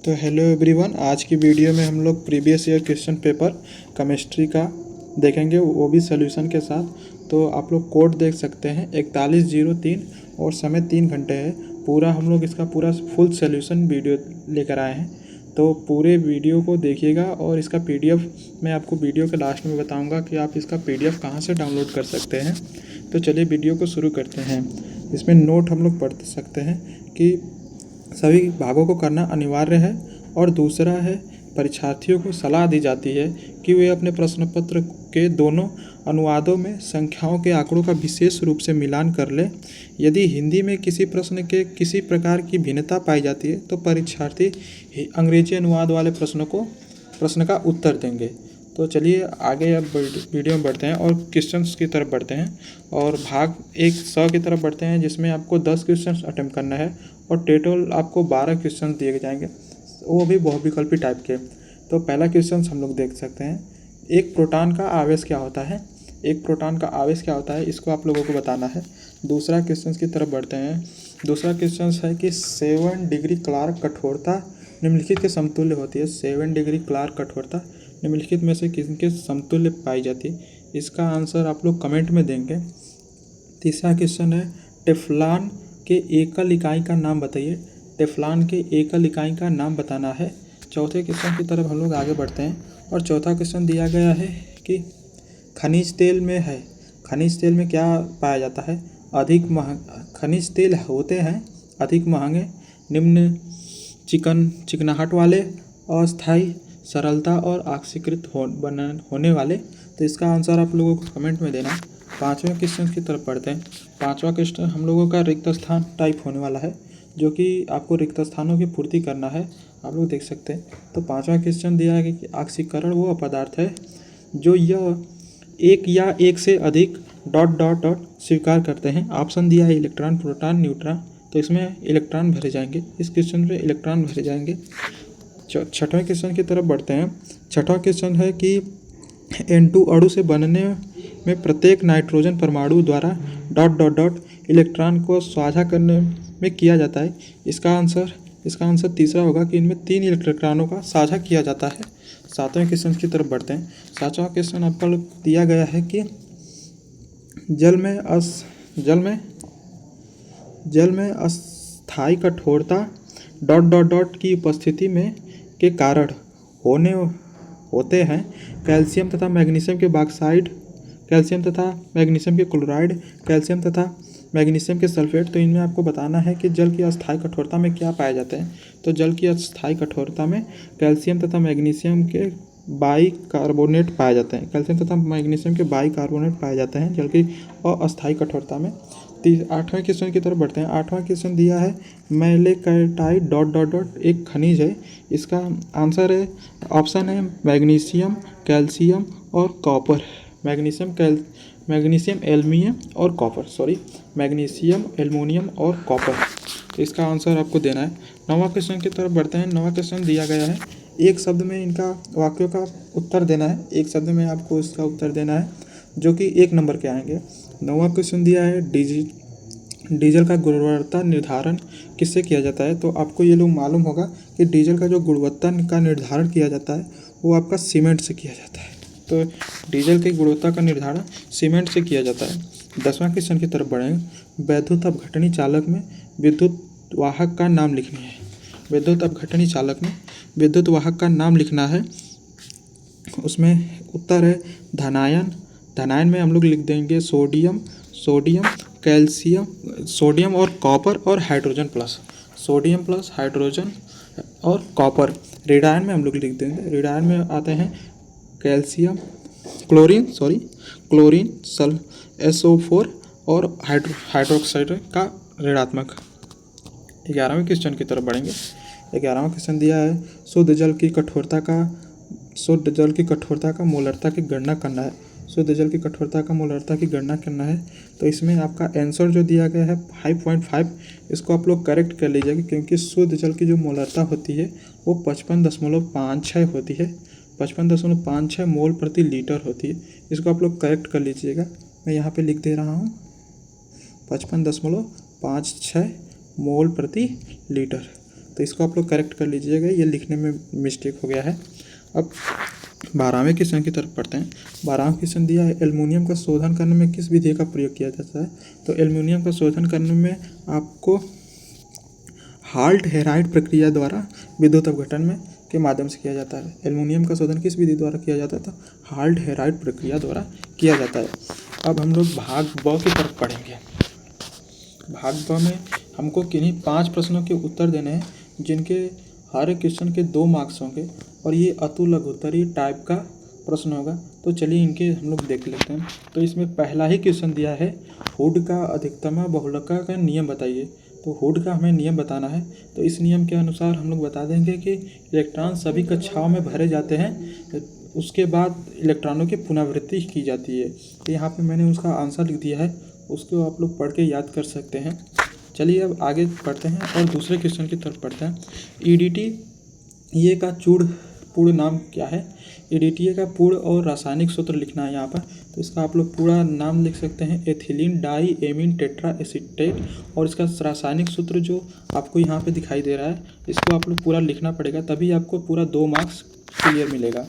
तो hello everyone, आज की वीडियो में हम लोग previous year question paper chemistry का देखेंगे, वो भी सोल्यूशन के साथ। तो आप लोग कोड देख सकते हैं 4103 और समय 3 घंटे है। पूरा हम लोग इसका पूरा फुल सोल्यूशन वीडियो लेकर आए हैं, तो पूरे वीडियो को देखिएगा। और इसका पीडीएफ मैं आपको वीडियो के लास्ट में बताऊंगा कि आप इसका पीडीएफ कहाँ से डाउनलोड कर सकते हैं। तो चलिए वीडियो को शुरू करते हैं। इसमें नोट हम लोग पढ़ सकते हैं कि सभी भागों को करना अनिवार्य है। और दूसरा है, परीक्षार्थियों को सलाह दी जाती है कि वे अपने प्रश्न पत्र के दोनों अनुवादों में संख्याओं के आंकड़ों का विशेष रूप से मिलान कर लें। यदि हिंदी में किसी प्रश्न के किसी प्रकार की भिन्नता पाई जाती है तो परीक्षार्थी अंग्रेजी अनुवाद वाले प्रश्न का उत्तर देंगे। तो चलिए आगे अब वीडियो में बढ़ते हैं और क्वेश्चंस की तरफ बढ़ते हैं। और भाग 100 की तरफ बढ़ते हैं, जिसमें आपको 10 क्वेश्चंस अटेम्प्ट करना है और टोटल आपको 12 क्वेश्चन दिए जाएंगे, वो भी बहुविकल्पी टाइप के। तो पहला क्वेश्चन हम लोग देख सकते हैं, एक प्रोटॉन का आवेश क्या होता है। एक प्रोटॉन का आवेश क्या होता है, इसको आप लोगों को बताना है। दूसरा क्वेश्चन की तरफ बढ़ते हैं। दूसरा क्वेश्चन है कि 7 डिग्री क्लार्क कठोरता निम्नलिखित के समतुल्य होती है। 7 डिग्री क्लार्क कठोरता निम्नलिखित में से किसके समतुल्य पाई जाती है। इसका आंसर आप लोग कमेंट में देंगे। तीसरा क्वेश्चन है, टेफ्लॉन के एकल इकाई का नाम बताइए। टेफ्लॉन के एकल इकाई का नाम बताना है। चौथे क्वेश्चन की तरफ हम लोग आगे बढ़ते हैं और चौथा क्वेश्चन दिया गया है कि खनिज तेल में है, खनिज तेल में क्या पाया जाता है। अधिक महंग खनिज तेल होते हैं अधिक महंगे, निम्न चिकनाहट वाले, अस्थायी, सरलता और ऑक्सीकृत होने वाले। तो इसका आंसर आप लोगों को कमेंट में देना है। पाँचवें क्वेश्चन की तरफ पढ़ते हैं। पाँचवा क्वेश्चन हम लोगों का रिक्त स्थान टाइप होने वाला है, जो कि आपको रिक्त स्थानों की पूर्ति करना है। आप लोग देख सकते हैं। तो पाँचवा क्वेश्चन दिया है कि ऑक्सीकरण वो पदार्थ है जो यह एक या एक से अधिक ... स्वीकार करते हैं। ऑप्शन दिया है इलेक्ट्रॉन, प्रोटॉन, न्यूट्रॉन। तो इसमें इलेक्ट्रॉन भरे जाएंगे, इस क्वेश्चन में इलेक्ट्रॉन भरे जाएंगे। छठवें क्वेश्चन की तरफ बढ़ते हैं। छठवां क्वेश्चन है कि N2 अणु से बनने में प्रत्येक नाइट्रोजन परमाणु द्वारा ... इलेक्ट्रॉन को साझा करने में किया जाता है। इसका आंसर तीसरा होगा कि इनमें 3 इलेक्ट्रॉनों का साझा किया जाता है। सातवें क्वेश्चन की तरफ बढ़ते हैं। सातवां क्वेश्चन आपका दिया गया है कि जल में अस्थायी कठोरता ... की उपस्थिति में के कारण होते हैं कैल्शियम तथा मैग्नीशियम के बॉक्साइड, कैल्शियम तथा मैग्नीशियम के क्लोराइड, कैल्शियम तथा मैग्नीशियम के सल्फेट। तो इनमें आपको बताना है कि जल की अस्थायी कठोरता में क्या पाए जाते हैं। तो जल की अस्थायी कठोरता में कैल्शियम तथा मैग्नीशियम के बाइकार्बोनेट पाए जाते हैं। कैल्शियम तथा मैग्नीशियम के बाइकार्बोनेट पाए जाते हैं जल की अस्थायी कठोरता में। आठवें क्वेश्चन की तरफ बढ़ते हैं। आठवां क्वेश्चन दिया है मैलेकाइटाइट ... एक खनिज है। इसका आंसर है, ऑप्शन है मैग्नीशियम, कैल्शियम और कॉपर। मैग्नीशियम, एल्युमिनियम और कॉपर। तो इसका आंसर आपको देना है। नौवां क्वेश्चन की तरफ बढ़ते हैं। नौवां क्वेश्चन दिया गया है, एक शब्द में इनका वाक्यों का उत्तर देना है। एक शब्द में आपको इसका उत्तर देना है, जो कि 1 नंबर के आएंगे। नौवां क्वेश्चन दिया है, डीजल का गुणवत्ता निर्धारण किससे किया जाता है। तो आपको ये लोग मालूम होगा कि डीजल का जो गुणवत्ता का निर्धारण किया जाता है वो आपका सीमेंट से किया जाता है। तो डीजल की गुणवत्ता का निर्धारण सीमेंट से किया जाता है। 10वां क्वेश्चन की तरफ बढ़ेंगे। वैद्युत अपघटनी चालक में विद्युत वाहक का नाम लिखनी है। विद्युत अपघटनी चालक में विद्युत वाहक का नाम लिखना है। उसमें उत्तर है धनायन। धनायन में हम लोग लिख देंगे सोडियम, कैल्शियम, सोडियम और कॉपर और hydrogen plus. Sodium plus hydrogen और कॉपर। ऋणायन में हम लोग लिख देंगे, ऋणायन में आते हैं कैल्शियम, क्लोरीन, SO4 और हाइड्रोक्साइड का ऋणात्मक। 11वें क्वेश्चन की तरफ बढ़ेंगे। 11वां क्वेश्चन दिया है, शुद्ध जल की कठोरता का मोलरता की गणना करना है। शुद्ध जल की कठोरता का मोलरता की गणना करना है। तो इसमें आपका आंसर जो दिया गया है 5.5, इसको आप लोग करेक्ट कर लीजिएगा, क्योंकि शुद्ध जल की जो मोलरता होती है वो 55.56 होती है। 55.56 मोल प्रति लीटर होती है। इसको आप लोग करेक्ट कर लीजिएगा। मैं यहाँ पे लिख दे रहा हूँ 55.56 मोल प्रति लीटर। तो इसको आप लोग करेक्ट कर लीजिएगा, ये लिखने में मिस्टेक हो गया है। अब 12वें क्वेश्चन की तरफ पढ़ते हैं। 12वां क्वेश्चन दिया है, एल्युमिनियम का शोधन करने में किस विधि का प्रयोग किया जाता है। तो एल्युमिनियम का शोधन करने में आपको हाल्ट हेराइट प्रक्रिया द्वारा विद्युत अपघटन में के माध्यम से किया जाता है। एल्युमिनियम का शोधन किस विधि द्वारा किया जाता है, तो हाल्ट हेराइट प्रक्रिया द्वारा किया जाता है। अब हम लोग भाग ब की तरफ पढ़ेंगे। भाग ब में हमको किन्हीं 5 प्रश्नों के उत्तर देने हैं, जिनके हर एक क्वेश्चन के 2 मार्क्स होंगे और ये अतु लघुत्तरीय टाइप का प्रश्न होगा। तो चलिए इनके हम लोग देख लेते हैं। तो इसमें पहला ही क्वेश्चन दिया है, हुड का अधिकतम बहुलक का नियम बताइए। तो हुड का हमें नियम बताना है। तो इस नियम के अनुसार हम लोग बता देंगे कि इलेक्ट्रॉन सभी कक्षाओं में भरे जाते हैं, उसके बाद इलेक्ट्रॉनों की पुनरावृत्ति की जाती है। तो यहाँ पे मैंने उसका आंसर लिख दिया है, उसको आप लोग पढ़ के याद कर सकते हैं। चलिए अब आगे पढ़ते हैं और दूसरे क्वेश्चन की तरफ पढ़ते हैं। EDTA का पूर्ण नाम क्या है। EDTA का पूर्ण और रासायनिक सूत्र लिखना है यहाँ पर। तो इसका आप लोग पूरा नाम लिख सकते हैं, ethylene diamine tetraacetate. और इसका रासायनिक सूत्र जो आपको यहाँ पे दिखाई दे रहा है, इसको आप लोग पूरा लिखना पड़ेगा, तभी आपको पूरा 2 मार्क्स क्लियर मिलेगा।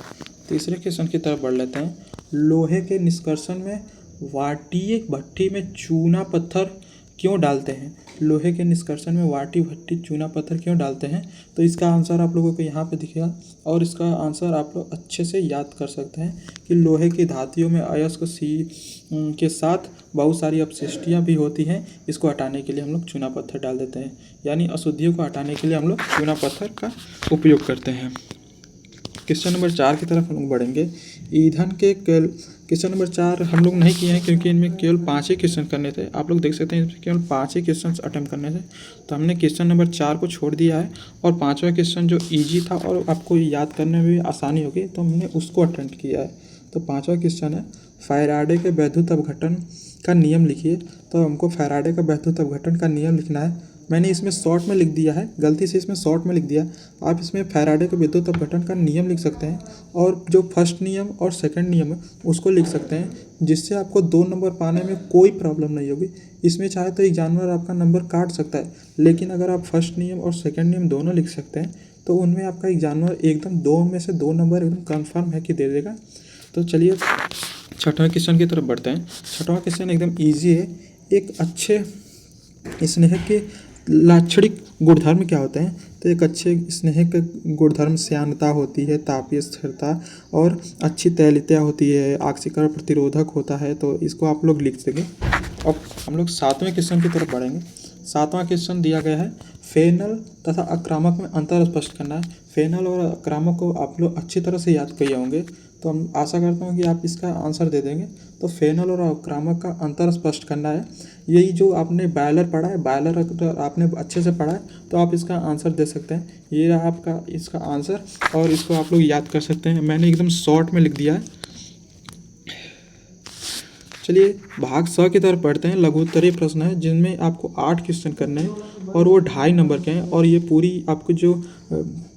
तीसरे क्वेश्चन की तरफ बढ़ लेते हैं। लोहे के निष्कर्षण में वाटीय भट्ठी में चूना पत्थर क्यों डालते हैं। लोहे के निष्कर्षण में वाटी भट्टी चूना पत्थर क्यों डालते हैं। तो इसका आंसर आप लोगों को यहाँ पे दिखेगा और इसका आंसर आप लोग अच्छे से याद कर सकते हैं कि लोहे की धातुओं में अयस्क के साथ बहुत सारी अपशिष्टियाँ भी होती हैं। इसको हटाने के लिए हम लोग चूना पत्थर डाल देते हैं, यानी अशुद्धियों को हटाने के लिए हम लोग चूना पत्थर का उपयोग करते हैं। क्वेश्चन नंबर 4 की तरफ हम लोग बढ़ेंगे। ईंधन के क्वेश्चन नंबर 4 हम लोग नहीं किए हैं, क्योंकि इनमें केवल 5 ही क्वेश्चन करने थे। आप लोग देख सकते हैं इसमें केवल 5 ही क्वेश्चन अटेम्प्ट करने थे, तो हमने क्वेश्चन नंबर 4 को छोड़ दिया है। और 5वां क्वेश्चन जो ईजी था और आपको याद करने में भी आसानी होगी, तो हमने उसको अटेम्प्ट किया है। तो 5वां क्वेश्चन है, फैराडे के वैद्युत अपघटन का नियम लिखिए। तो हमको फैराडे का वैद्युत अपघटन का नियम लिखना है। मैंने इसमें शॉर्ट में लिख दिया है, गलती से इसमें शॉर्ट में लिख दिया। आप इसमें फैराडे के विद्युत अपघटन का नियम लिख सकते हैं और जो फर्स्ट नियम और सेकंड नियम है उसको लिख सकते हैं, जिससे आपको 2 नंबर पाने में कोई प्रॉब्लम नहीं होगी। इसमें चाहे तो एक जानवर आपका नंबर काट सकता है, लेकिन अगर आप फर्स्ट नियम और सेकंड नियम दोनों लिख सकते हैं तो उनमें आपका एक जानवर एकदम 2 में से 2 नंबर एकदम कन्फर्म है कि दे देगा। तो चलिए 6वां क्वेश्चन की तरफ बढ़ते हैं। 6वां क्वेश्चन एकदम ईजी है। एक अच्छे स्नेह के लाक्षणिक गुणधर्म क्या होते हैं। तो एक अच्छे स्नेह के गुणधर्म श्यानता होती है, तापीय स्थिरता और अच्छी तैलीयता होती है, ऑक्सीकरण प्रतिरोधक होता है। तो इसको आप लोग लिख सकें। अब हम लोग 7वें क्वेश्चन की तरफ बढ़ेंगे। 7वां क्वेश्चन दिया गया है, फेनल तथा आक्रामक में अंतर स्पष्ट करना है। फेनल और आक्रामक को आप लोग अच्छी तरह से याद किए होंगे, तो हम आशा करता हूँ कि आप इसका आंसर दे देंगे। तो फेनल और आक्रामक का अंतर स्पष्ट करना है। यही जो आपने बायलर पढ़ा है, बायलर अगर आपने अच्छे से पढ़ा है तो आप इसका आंसर दे सकते हैं। ये रहा आपका इसका आंसर और इसको आप लोग याद कर सकते हैं। मैंने एकदम शॉर्ट में लिख दिया है। चलिए भाग 6 की तरफ पढ़ते हैं। लघुत्तरीय प्रश्न है, जिनमें आपको 8 क्वेश्चन करने हैं और वो 2.5 नंबर के हैं। और ये पूरी आपको जो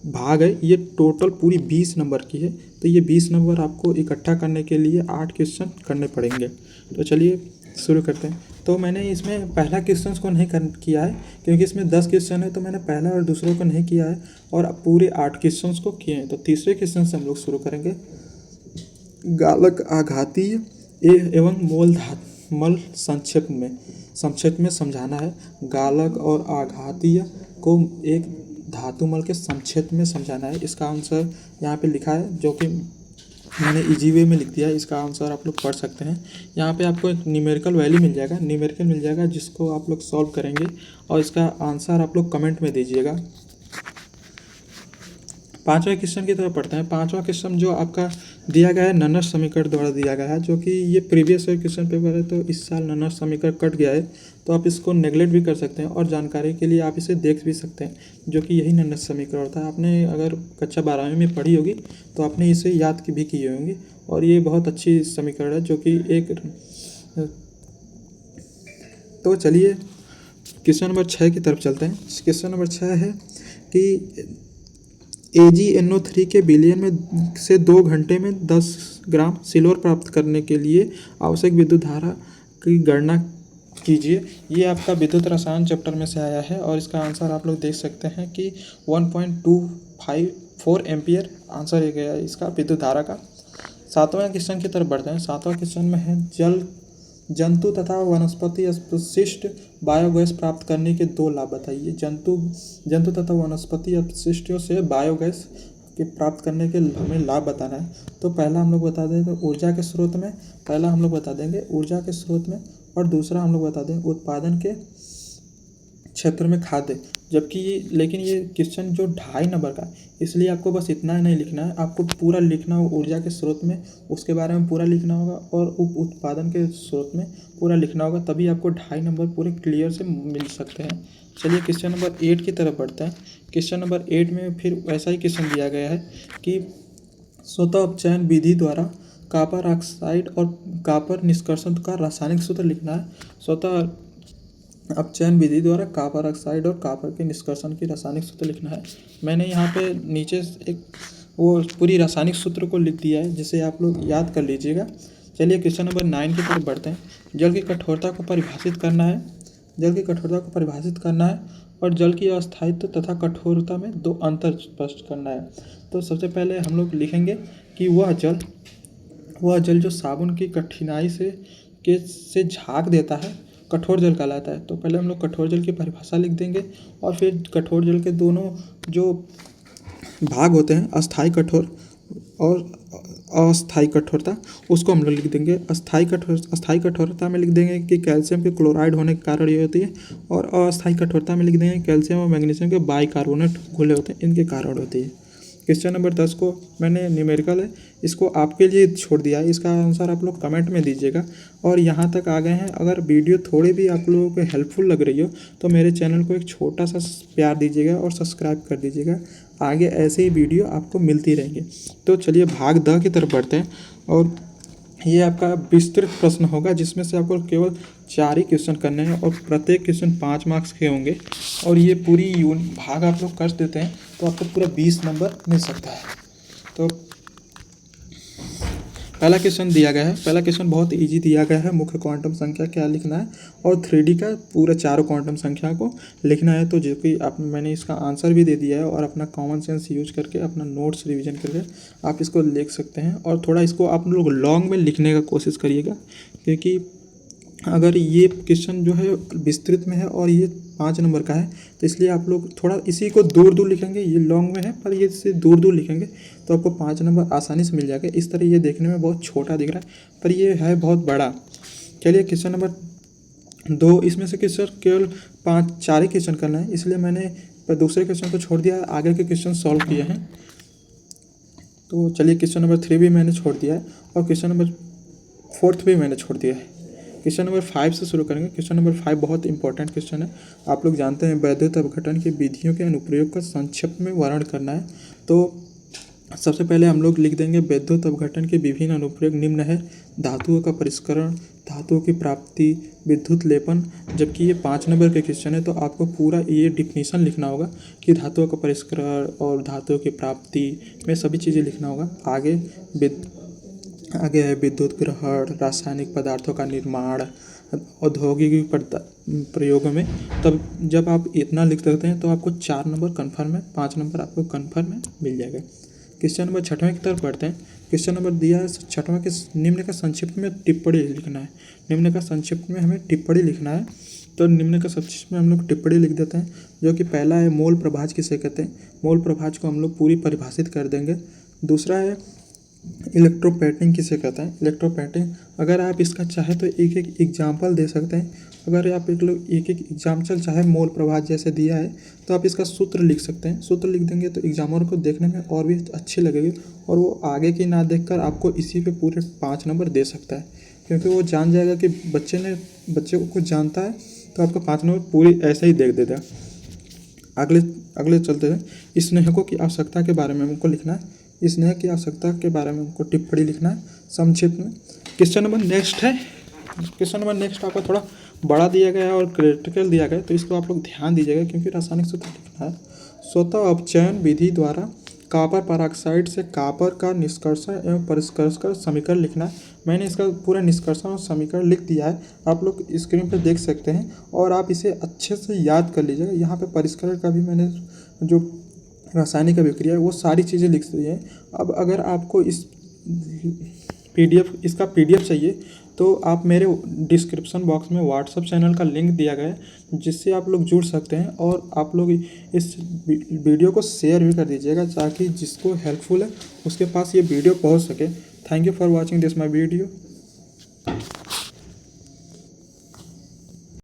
भाग है ये टोटल पूरी 20 नंबर की है। तो ये 20 नंबर आपको इकट्ठा करने के लिए 8 क्वेश्चन करने पड़ेंगे। तो चलिए शुरू करते हैं। तो मैंने इसमें पहला क्वेश्चन को नहीं किया है, क्योंकि इसमें 10 क्वेश्चन है, तो मैंने पहला और दूसरों को नहीं किया है और पूरे 8 क्वेश्चन को किए हैं। तो तीसरे क्वेश्चन से हम लोग शुरू करेंगे। गालक आघातीय एवं मल संक्षेप में समझाना है। गालक और आघातीय को एक धातुमल के संक्षेप में समझाना है। इसका आंसर यहाँ पे लिखा है, जो कि मैंने इजी वे में लिख दिया है। इसका आंसर आप लोग पढ़ सकते हैं। यहाँ पे आपको एक न्यूमेरिकल वैल्यू मिल जाएगा, जिसको आप लोग सॉल्व करेंगे और इसका आंसर आप लोग कमेंट में दीजिएगा। 5वें क्वेश्चन की तरफ पढ़ते हैं। 5वां क्वेश्चन जो आपका दिया गया है ननर समीकरण द्वारा दिया गया है, जो कि ये प्रीवियस ईयर क्वेश्चन पेपर है, तो इस साल ननर समीकरण कट गया है। तो आप इसको नेगलेक्ट भी कर सकते हैं और जानकारी के लिए आप इसे देख भी सकते हैं, जो कि यही ननर समीकरण होता है। आपने अगर कक्षा 12वीं में पढ़ी होगी तो आपने इसे याद भी किए होंगे और ये बहुत अच्छी समीकरण है, जो कि एक। तो चलिए क्वेश्चन नंबर 6 की तरफ चलते हैं। क्वेश्चन नंबर 6 है कि AgNO3 के विलयन में से 2 घंटे में 10 ग्राम सिल्वर प्राप्त करने के लिए आवश्यक विद्युत धारा की गणना कीजिए। ये आपका विद्युत रसायन चैप्टर में से आया है और इसका आंसर आप लोग देख सकते हैं कि 1.254 एम्पियर आंसर ये गया है इसका विद्युत धारा का। 7वां क्वेश्चन की तरफ बढ़ते हैं। 7वां क्वेश्चन में है जल जंतु तथा वनस्पति अपशिष्ट बायोगैस प्राप्त करने के 2 लाभ बताइए। जंतु तथा वनस्पति अपशिष्टों से बायोगैस के प्राप्त करने के हमें लाभ बताना है। तो पहला हम लोग बता देंगे ऊर्जा के स्रोत में, और दूसरा हम लोग बता देंगे उत्पादन के क्षेत्र में खाद्य। जबकि लेकिन ये क्वेश्चन जो 2.5 नंबर का, इसलिए आपको बस इतना ही नहीं लिखना है, आपको पूरा लिखना होगा। ऊर्जा के स्रोत में उसके बारे में पूरा लिखना होगा और उत्पादन के स्रोत में पूरा लिखना होगा, तभी आपको 2.5 नंबर पूरे क्लियर से मिल सकते हैं। चलिए क्वेश्चन नंबर 8 की तरफ बढ़ते हैं। क्वेश्चन नंबर 8 में फिर वैसा ही क्वेश्चन दिया गया है कि स्वतः अपचयन विधि द्वारा कॉपर ऑक्साइड और कॉपर निष्कर्षण का रासायनिक सूत्र लिखना है। स्वतः अपचयन विधि द्वारा कॉपर ऑक्साइड और कॉपर के निष्कर्षण की रासायनिक सूत्र लिखना है। मैंने यहाँ पे नीचे एक वो पूरी रासायनिक सूत्र को लिख दिया है, जिसे आप लोग याद कर लीजिएगा। चलिए क्वेश्चन नंबर 9 की तरफ बढ़ते हैं। जल की कठोरता को परिभाषित करना है और जल की अस्थायित्व तथा कठोरता में 2 अंतर स्पष्ट करना है। तो सबसे पहले हम लोग लिखेंगे कि वह जल जो साबुन की कठिनाई से झाग देता है कठोर जल कहलाता है। तो पहले हम लोग कठोर जल की परिभाषा लिख देंगे और फिर कठोर जल के दोनों जो भाग होते हैं, अस्थायी कठोर और अस्थायी कठोरता, उसको हम लोग लिख देंगे। अस्थायी कठोरता में लिख देंगे कि कैल्शियम के क्लोराइड होने के कारण ये होती है, और अस्थायी कठोरता में लिख देंगे कैल्शियम और मैग्नीशियम के बाइकार्बोनेट घुले होते हैं, इनके कारण होती है। क्वेश्चन नंबर 10 को मैंने न्यूमेरिकल है, इसको आपके लिए छोड़ दिया है, इसका आंसर आप लोग कमेंट में दीजिएगा। और यहाँ तक आ गए हैं, अगर वीडियो थोड़ी भी आप लोगों को हेल्पफुल लग रही हो तो मेरे चैनल को एक छोटा सा प्यार दीजिएगा और सब्सक्राइब कर दीजिएगा। आगे ऐसे ही वीडियो आपको मिलती रहेंगी। तो चलिए भाग द की तरफ बढ़ते हैं, और ये आपका विस्तृत प्रश्न होगा, जिसमें से आपको केवल 4 ही क्वेश्चन करने हैं और प्रत्येक क्वेश्चन 5 मार्क्स के होंगे। और ये पूरी भाग आप लोग कर देते हैं तो आपको पूरा 20 नंबर मिल सकता है। तो पहला क्वेश्चन दिया गया है, पहला क्वेश्चन बहुत इजी दिया गया है। मुख्य क्वांटम संख्या क्या लिखना है और 3D का पूरा 4 क्वांटम संख्या को लिखना है। तो जो कि मैंने इसका आंसर भी दे दिया है, और अपना कॉमन सेंस यूज करके अपना नोट्स रिवीजन करके आप इसको लिख सकते हैं। और थोड़ा इसको आप लोग लॉन्ग में लिखने का कोशिश करिएगा, क्योंकि अगर ये क्वेश्चन जो है विस्तृत में है और ये 5 नंबर का है, तो इसलिए आप लोग थोड़ा इसी को दूर लिखेंगे। ये लॉन्ग में है पर ये इससे दूर लिखेंगे तो आपको 5 नंबर आसानी से मिल जाएगा। इस तरह ये देखने में बहुत छोटा दिख रहा है पर ये है बहुत बड़ा। चलिए क्वेश्चन नंबर 2, इसमें से क्वेश्चन केवल 4 ही क्वेश्चन करना है, इसलिए मैंने दूसरे क्वेश्चन को छोड़ दिया, आगे के क्वेश्चन सॉल्व किए हैं। तो चलिए क्वेश्चन नंबर 3 भी मैंने छोड़ दिया है और क्वेश्चन नंबर 4 भी मैंने छोड़ दिया है। क्वेश्चन नंबर 5 से शुरू करेंगे। क्वेश्चन नंबर 5 बहुत इंपॉर्टेंट क्वेश्चन है। आप लोग जानते हैं वैद्युत अपघटन की विधियों के अनुप्रयोग का संक्षिप्त में वर्णन करना है। तो सबसे पहले हम लोग लिख देंगे वैद्युत अपघटन के विभिन्न अनुप्रयोग निम्न है। धातुओं का परिष्करण, धातुओं की प्राप्ति, विद्युत लेपन। जबकि ये 5 नंबर के क्वेश्चन है तो आपको पूरा ये डिफिनीशन लिखना होगा कि धातुओं का परिष्करण और धातुओं की प्राप्ति में सभी चीज़ें लिखना होगा। आगे है विद्युत ग्रहण, रासायनिक पदार्थों का निर्माण, औद्योगिक प्रयोगों में। तब जब आप इतना लिख सकते हैं तो आपको 4 नंबर कन्फर्म है, 5 नंबर आपको कन्फर्म है, मिल जाएगा। क्वेश्चन नंबर 6वें की तरफ बढ़ते हैं। क्वेश्चन नंबर दिया है 6वां के निम्न का संक्षिप्त में टिप्पणी लिखना है। निम्न का संक्षिप्त में हमें टिप्पणी लिखना है। तो निम्न का संक्षिप्त में हम लोग टिप्पणी लिख देते हैं, जो कि पहला है मोल प्रभाज किसे कहते हैं। मोल प्रभाज को हम लोग पूरी परिभाषित कर देंगे। दूसरा है इलेक्ट्रोपैटिंग किसे कहते हैं। इलेक्ट्रोपैटिंग अगर आप इसका चाहे तो एक एग्जाम्पल दे सकते हैं। अगर आप एक एग्जाम्पल चाहे मोल प्रभाज जैसे दिया है तो आप इसका सूत्र लिख सकते हैं। सूत्र लिख देंगे तो एग्जामर को देखने में और भी अच्छी लगेगी और वो आगे की ना देखकर आपको इसी पे पूरे 5 नंबर दे सकता है, क्योंकि वो जान जाएगा कि बच्चे को कुछ जानता है तो आपको 5 नंबर पूरी ऐसे ही देख देता है। अगले चलते हैं। स्नेहकों की आवश्यकता के बारे में हमको लिखना है। स्नेह की आवश्यकता के बारे में हमको टिप्पणी लिखना है संक्षिप्त में। क्वेश्चन नंबर नेक्स्ट है। क्वेश्चन नंबर नेक्स्ट आपको थोड़ा बड़ा दिया गया है और क्रिटिकल दिया गया है, तो इसको आप लोग ध्यान दीजिएगा क्योंकि रासायनिक सूत्र लिखना है। स्वतः अपचयन विधि द्वारा कॉपर परऑक्साइड से कॉपर का निष्कर्षण एवं परिष्कर्ष का समीकरण लिखना है। मैंने इसका पूरा निष्कर्षण और समीकरण लिख दिया है, आप लोग स्क्रीन पर देख सकते हैं और आप इसे अच्छे से याद कर लीजिएगा। यहाँ पे परिष्करण का भी मैंने जो रासायनिक अभिक्रिया है वो सारी चीज़ें लिख दी हैं। अब अगर आपको इसका PDF चाहिए तो आप मेरे डिस्क्रिप्शन बॉक्स में व्हाट्सएप चैनल का लिंक दिया गया है, जिससे आप लोग जुड़ सकते हैं और आप लोग इस वीडियो को शेयर भी कर दीजिएगा ताकि जिसको हेल्पफुल है उसके पास ये वीडियो पहुंच सके। Thank you for watching this my video.